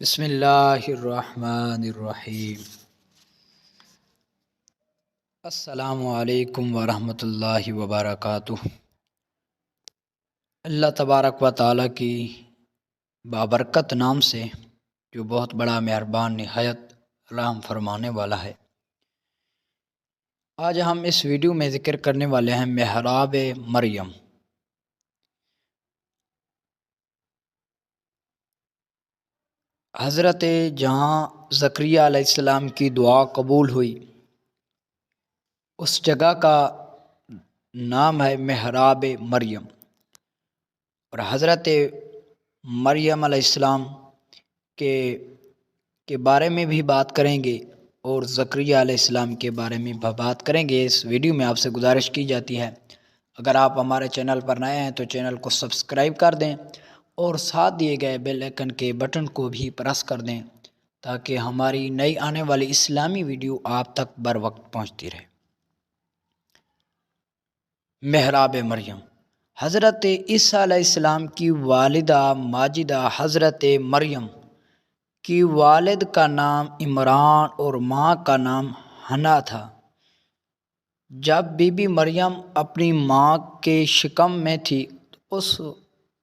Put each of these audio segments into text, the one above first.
بسم اللہ الرحمن الرحیم۔ السلام علیکم ورحمۃ اللہ وبرکاتہ۔ اللہ تبارک و تعالیٰ کی بابرکت نام سے جو بہت بڑا مہربان نہایت رحم فرمانے والا ہے، آج ہم اس ویڈیو میں ذکر کرنے والے ہیں محراب مریم۔ حضرت جہاں زکریہ علیہ السلام کی دعا قبول ہوئی، اس جگہ کا نام ہے محراب مریم، اور حضرت مریم علیہ السلام کے بارے میں بھی بات کریں گے اور زکریہ علیہ السلام کے بارے میں بھی بات کریں گے۔ اس ویڈیو میں آپ سے گزارش کی جاتی ہے، اگر آپ ہمارے چینل پر نئے ہیں تو چینل کو سبسکرائب کر دیں اور ساتھ دیے گئے بیل آئیکن کے بٹن کو بھی پریس کر دیں تاکہ ہماری نئی آنے والی اسلامی ویڈیو آپ تک بر وقت پہنچتی رہے۔ محراب مریم، حضرت عیسیٰ علیہ السلام کی والدہ ماجدہ حضرت مریم کی والد کا نام عمران اور ماں کا نام حنا تھا۔ جب بی بی مریم اپنی ماں کے شکم میں تھی، اس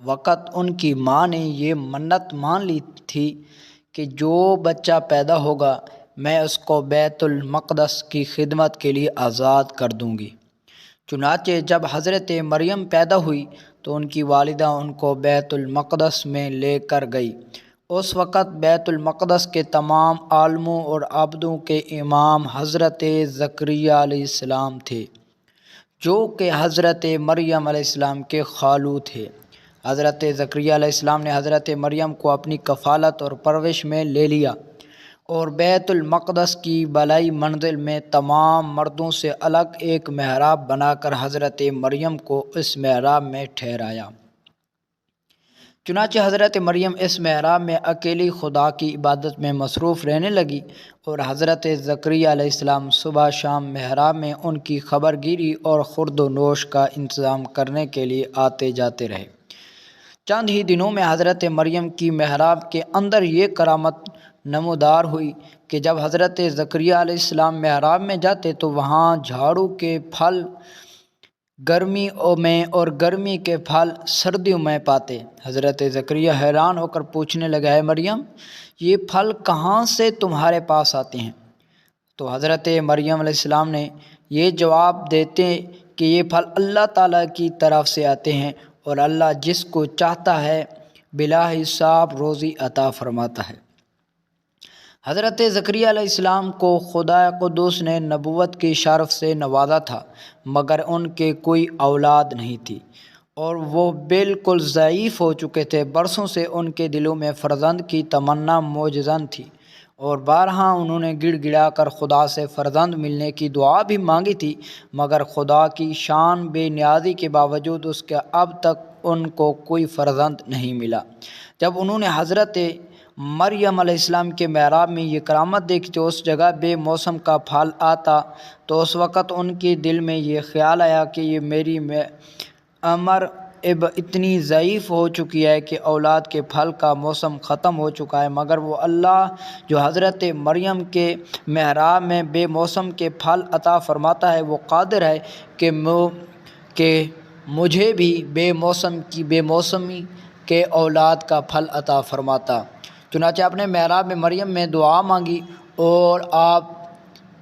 وقت ان کی ماں نے یہ منت مان لی تھی کہ جو بچہ پیدا ہوگا میں اس کو بیت المقدس کی خدمت کے لیے آزاد کر دوں گی۔ چنانچہ جب حضرت مریم پیدا ہوئی تو ان کی والدہ ان کو بیت المقدس میں لے کر گئی۔ اس وقت بیت المقدس کے تمام عالموں اور عابدوں کے امام حضرت زکریہ علیہ السلام تھے، جو کہ حضرت مریم علیہ السلام کے خالو تھے۔ حضرت زکریہ علیہ السلام نے حضرت مریم کو اپنی کفالت اور پرورش میں لے لیا اور بیت المقدس کی بالائی منزل میں تمام مردوں سے الگ ایک محراب بنا کر حضرت مریم کو اس محراب میں ٹھہرایا۔ چنانچہ حضرت مریم اس محراب میں اکیلی خدا کی عبادت میں مصروف رہنے لگی اور حضرت زکریہ علیہ السلام صبح شام محراب میں ان کی خبر گیری اور خورد و نوش کا انتظام کرنے کے لیے آتے جاتے رہے۔ چند ہی دنوں میں حضرت مریم کی محراب کے اندر یہ کرامت نمودار ہوئی کہ جب حضرت زکریہ علیہ السلام محراب میں جاتے تو وہاں جھاڑو کے پھل گرمیوں میں اور گرمی کے پھل سردیوں میں پاتے۔ حضرت زکریہ حیران ہو کر پوچھنے لگا، اے مریم، یہ پھل کہاں سے تمہارے پاس آتے ہیں؟ تو حضرت مریم علیہ السلام نے یہ جواب دیتے کہ یہ پھل اللہ تعالیٰ کی طرف سے آتے ہیں اور اللہ جس کو چاہتا ہے بلا حساب روزی عطا فرماتا ہے۔ حضرت زکریہ علیہ السلام کو خدا قدوس نے نبوت کی شرف سے نوازا تھا، مگر ان کے کوئی اولاد نہیں تھی اور وہ بالکل ضعیف ہو چکے تھے۔ برسوں سے ان کے دلوں میں فرزند کی تمنا موجزن تھی اور بارہا انہوں نے گڑ گڑا کر خدا سے فرزند ملنے کی دعا بھی مانگی تھی، مگر خدا کی شان بے نیازی کے باوجود اس کے اب تک ان کو کوئی فرزند نہیں ملا۔ جب انہوں نے حضرت مریم علیہ السلام کے محراب میں یہ کرامت دیکھی تو اس جگہ بے موسم کا پھل آتا، تو اس وقت ان کے دل میں یہ خیال آیا کہ یہ میری عمر اب اتنی ضعیف ہو چکی ہے کہ اولاد کے پھل کا موسم ختم ہو چکا ہے، مگر وہ اللہ جو حضرت مریم کے محراب میں بے موسم کے پھل عطا فرماتا ہے، وہ قادر ہے کہ مجھے بھی بے موسمی کے اولاد کا پھل عطا فرماتا۔ چنانچہ اپنے محراب میں مریم میں دعا مانگی اور آپ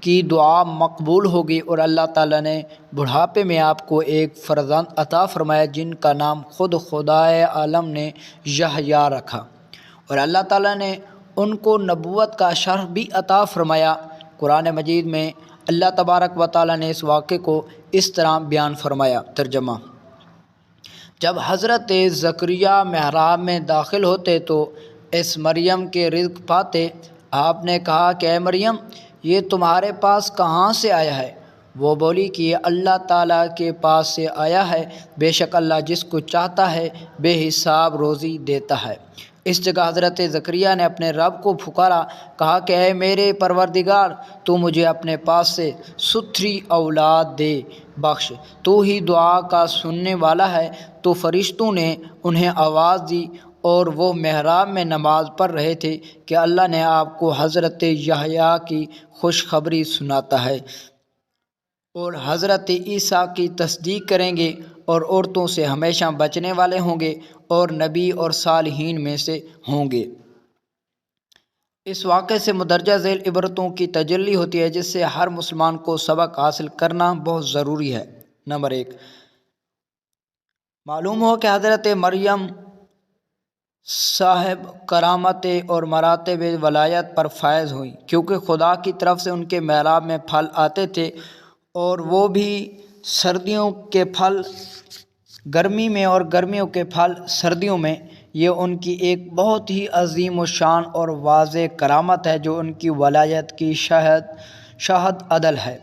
کی دعا مقبول ہوگی اور اللہ تعالیٰ نے بڑھاپے میں آپ کو ایک فرزند عطا فرمایا جن کا نام خود خدائے عالم نے یحییٰ رکھا، اور اللہ تعالیٰ نے ان کو نبوت کا شرف بھی عطا فرمایا۔ قرآن مجید میں اللہ تبارک و تعالیٰ نے اس واقعے کو اس طرح بیان فرمایا۔ ترجمہ: جب حضرت زکریہ محراب میں داخل ہوتے تو اس مریم کے رزق پاتے۔ آپ نے کہا کہ اے مریم، یہ تمہارے پاس کہاں سے آیا ہے؟ وہ بولی کہ یہ اللہ تعالیٰ کے پاس سے آیا ہے، بے شک اللہ جس کو چاہتا ہے بے حساب روزی دیتا ہے۔ اس جگہ حضرت زکریہ نے اپنے رب کو پکارا، کہا کہ اے میرے پروردگار، تو مجھے اپنے پاس سے ستھری اولاد دے بخش، تو ہی دعا کا سننے والا ہے۔ تو فرشتوں نے انہیں آواز دی اور وہ محراب میں نماز پڑھ رہے تھے کہ اللہ نے آپ کو حضرت یحییٰ کی خوشخبری سناتا ہے اور حضرت عیسیٰ کی تصدیق کریں گے اور عورتوں سے ہمیشہ بچنے والے ہوں گے اور نبی اور صالحین میں سے ہوں گے۔ اس واقعے سے مندرجہ ذیل عبرتوں کی تجلی ہوتی ہے جس سے ہر مسلمان کو سبق حاصل کرنا بہت ضروری ہے۔ نمبر 1، معلوم ہو کہ حضرت مریم صاحب کرامت اور مراتب ولایت پر فائز ہوئی کیونکہ خدا کی طرف سے ان کے محراب میں پھل آتے تھے، اور وہ بھی سردیوں کے پھل گرمی میں اور گرمیوں کے پھل سردیوں میں۔ یہ ان کی ایک بہت ہی عظیم الشان اور واضح کرامت ہے جو ان کی ولایت کی شاہد عدل ہے۔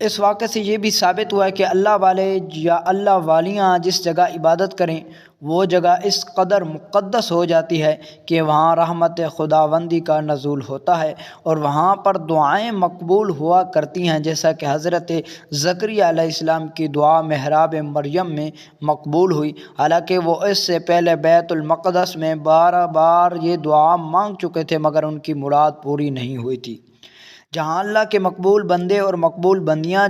اس واقعے سے یہ بھی ثابت ہوا ہے کہ اللہ والے یا اللہ والیاں جس جگہ عبادت کریں وہ جگہ اس قدر مقدس ہو جاتی ہے کہ وہاں رحمت خداوندی کا نزول ہوتا ہے اور وہاں پر دعائیں مقبول ہوا کرتی ہیں، جیسا کہ حضرت زکریہ علیہ السلام کی دعا محراب مریم میں مقبول ہوئی، حالانکہ وہ اس سے پہلے بیت المقدس میں 12 بار یہ دعا مانگ چکے تھے مگر ان کی مراد پوری نہیں ہوئی تھی۔ جہاں اللہ کے مقبول بندے اور مقبول بندیاں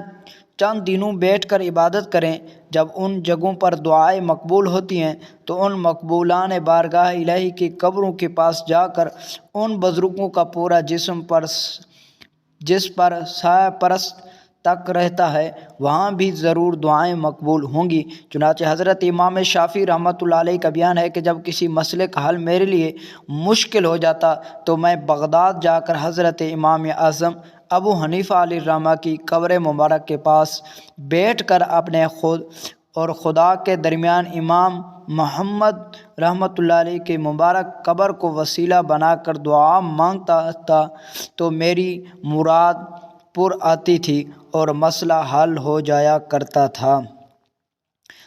چند دنوں بیٹھ کر عبادت کریں، جب ان جگہوں پر دعائیں مقبول ہوتی ہیں تو ان مقبولان بارگاہ الہی کی قبروں کے پاس جا کر ان بزرگوں کا پورا جس پر سایہ پرست تک رہتا ہے وہاں بھی ضرور دعائیں مقبول ہوں گی۔ چنانچہ حضرت امام شافعی رحمۃ اللہ علیہ کا بیان ہے کہ جب کسی مسئلے کا حل میرے لیے مشکل ہو جاتا تو میں بغداد جا کر حضرت امام اعظم ابو حنیفہ علیہ الرحمہ کی قبر مبارک کے پاس بیٹھ کر اپنے خود اور خدا کے درمیان امام محمد رحمۃ اللہ علیہ کے مبارک قبر کو وسیلہ بنا کر دعا مانگتا تھا تو میری مراد پر آتی تھی اور مسئلہ حل ہو جایا کرتا تھا۔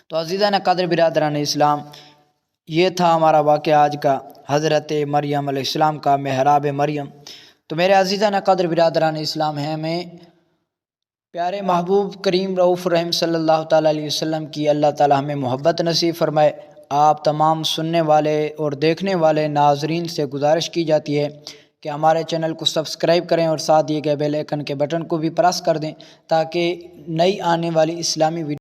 تو عزیزان قدر برادران اسلام، یہ تھا ہمارا واقعہ آج کا، حضرت مریم علیہ السلام کا محراب مریم۔ تو میرے عزیزان قدر برادران اسلام ہیں، ہمیں پیارے محبوب کریم رؤوف رحیم صلی اللہ تعالیٰ علیہ وسلم کی اللہ تعالیٰ ہمیں محبت نصیب فرمائے۔ آپ تمام سننے والے اور دیکھنے والے ناظرین سے گزارش کی جاتی ہے کہ ہمارے چینل کو سبسکرائب کریں اور ساتھ دیے گئے بیل آئیکن کے بٹن کو بھی پریس کر دیں تاکہ نئی آنے والی اسلامی ویڈیو